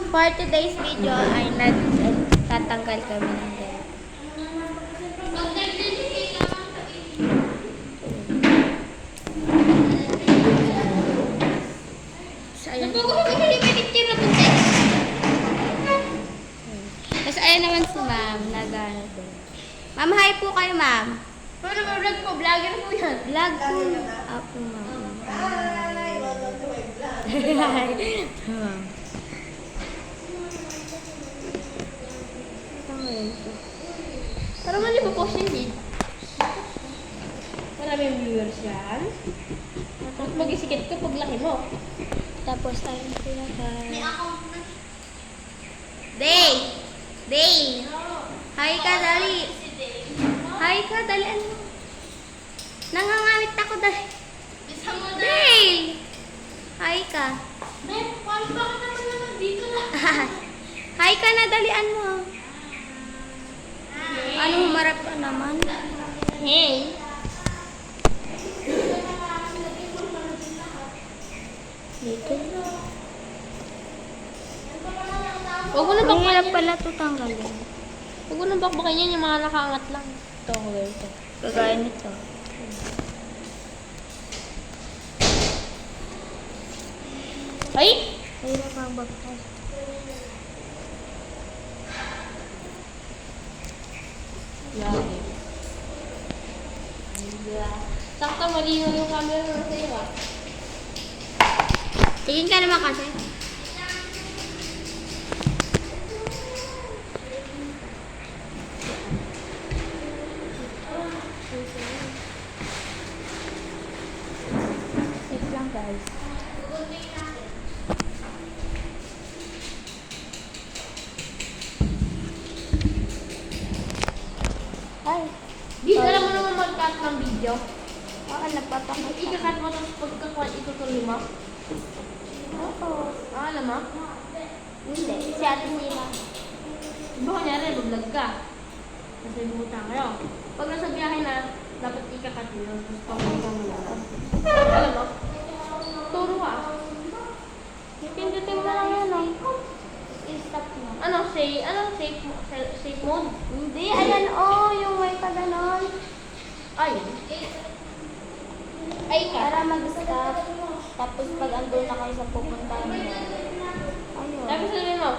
For today's video ay nagtatanggal kami ng ganito. So, ayan. Tapos ayan naman si ma'am. Ma'am, hi po kayo, ma'am. Pero vlog po, vlogger po yan. Vlog po. Apo, ma'am. Pero mali po po siya hindi. Maraming viewers yan. Tapos mag-isikit ka pag laki mo. Tapos ayun sila guys. Day! Day! Hi ka, dali! Hi ka, dali. Ano? Nangangamit ako, dali. Day! Hi ka. Paano ba ka naman dito na? Hi ka na, dalian mo. Ano, humarap ka naman? Hey! Dito. Huwag mo na Ang hirap bakbakin. pala ito tanggalin. Huwag mo na bakbakin yan, yung mga nakaangat lang. Ito, ito. Kagaya nito. Ay! Hirap ang bagtas. Yari. Sakto, malinaw yung camera na sa'yo ah. Tingin ka naman kasi. Wait lang guys. Ay. Di, alam mo naman mag-cut ng video. Nagpapakita. Ika-cut mo tapos pagkakuan itutuloy mo. Oo. Alam mo? Hindi. Si Ate Sila. Diba kunyari, mag-vlog ka. Kasi bumutang kayo. Pag nasa biyahe na, dapat ika-cut mo yun. Tapos pag-vlog mo lang. Alam mo? Turo ah. Pindutin mo lang yan eh. I-stop mo. Ano, safe mode? Hindi. Ayan yung may paganon. Ay. Ay ka. Para mag-stop. Tapos pag andun na kayo sa pupuntahan mo. Ayun. Tapos sabihin mo,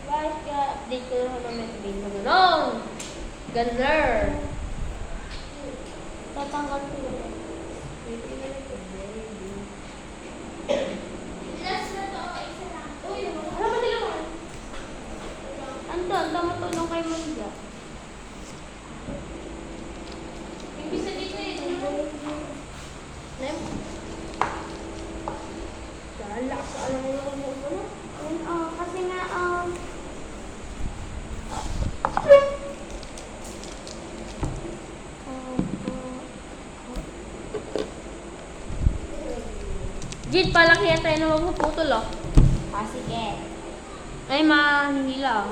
guys, update ko lang naman sabihin mo. Ganun! Gunner! Tatanggal ko yun. Ano ba sila mo? Andun, matulong kay Munja. Imbisa dito eh. Nem? Dala sa alam mo naman mo ano? Ayun, kasi nga, Jid, palaki yan tayo na magpuputol oh. sige. Ay, mahihila oh.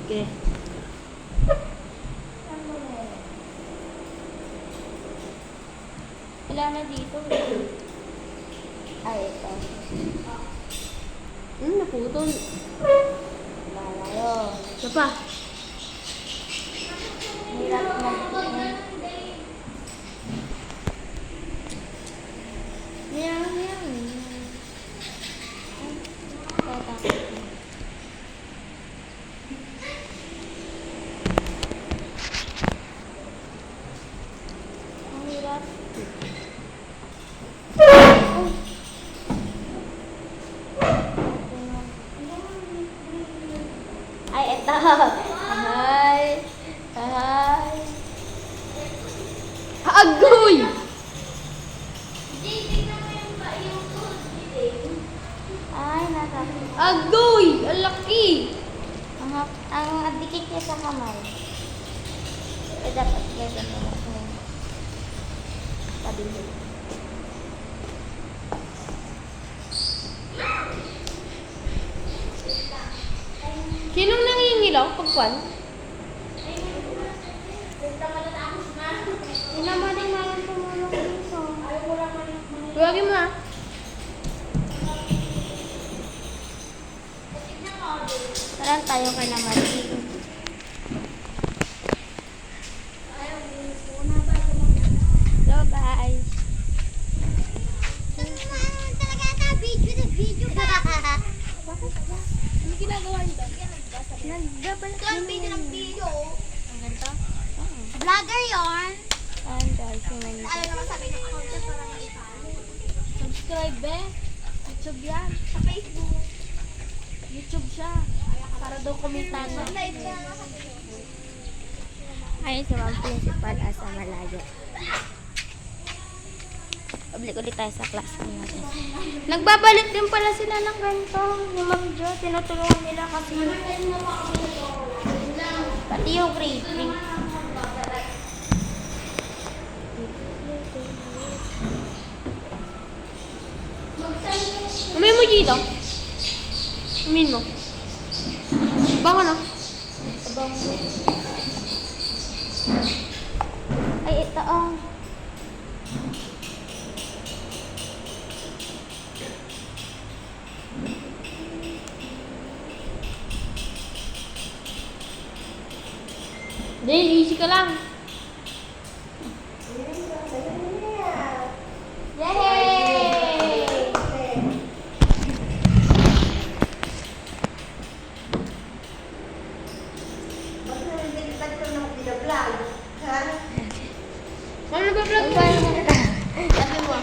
Sige. Wala na dito. Ay, ito. Naputol. Wala na yun. Isa pa. Hirap na. Meow. Ang hirap. Ay, ito. Hi. Hi. Agoy! Ay, nasa. Agoy! Ang laki! Ang dikit niya sa kamay. Dapat ganyan mo. Sabi mo. Sinong nangingilaw pagkwan? Inamading naman tumulong dito. Huwagin mo ah. Saan tayo kay na Marie? Hello guys. Talaga na video pa. Ano ginagawa nito? Nagbabalat Ito ang video ng video. Ang ganito? Vlogger yon. Ayan guys, yung menu. Ano naman sabi ng account niya para makita. Subscribe eh. YouTube yan. Sa Facebook. YouTube siya. Para daw kumita na. Live na. Ayun si Ma'am Principal asa malayo. Public ulit tayo sa class natin. Nagbabalit din pala sila ng ganito. Yung Ma'am Jo, tinutulungan nila kasi pati yung grade 3. Umin mo dito. Umin mo. Bango na. Ay, ito oh. Dale, easy ka lang. Yay! Ano ba vlog mo? Sabi mo.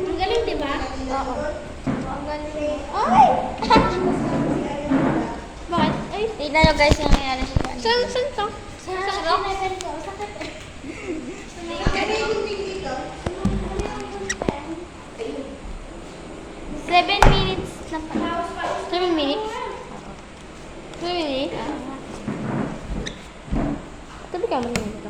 Ang galing, di ba? Oo. Ang galing. Ay! Bakit? Ay, Tignan nyo guys yung nangyari sa kanya. saan to? Sa 7 minutes na pa. 7 minutes? 7 minutes? Tabi ka mo nito.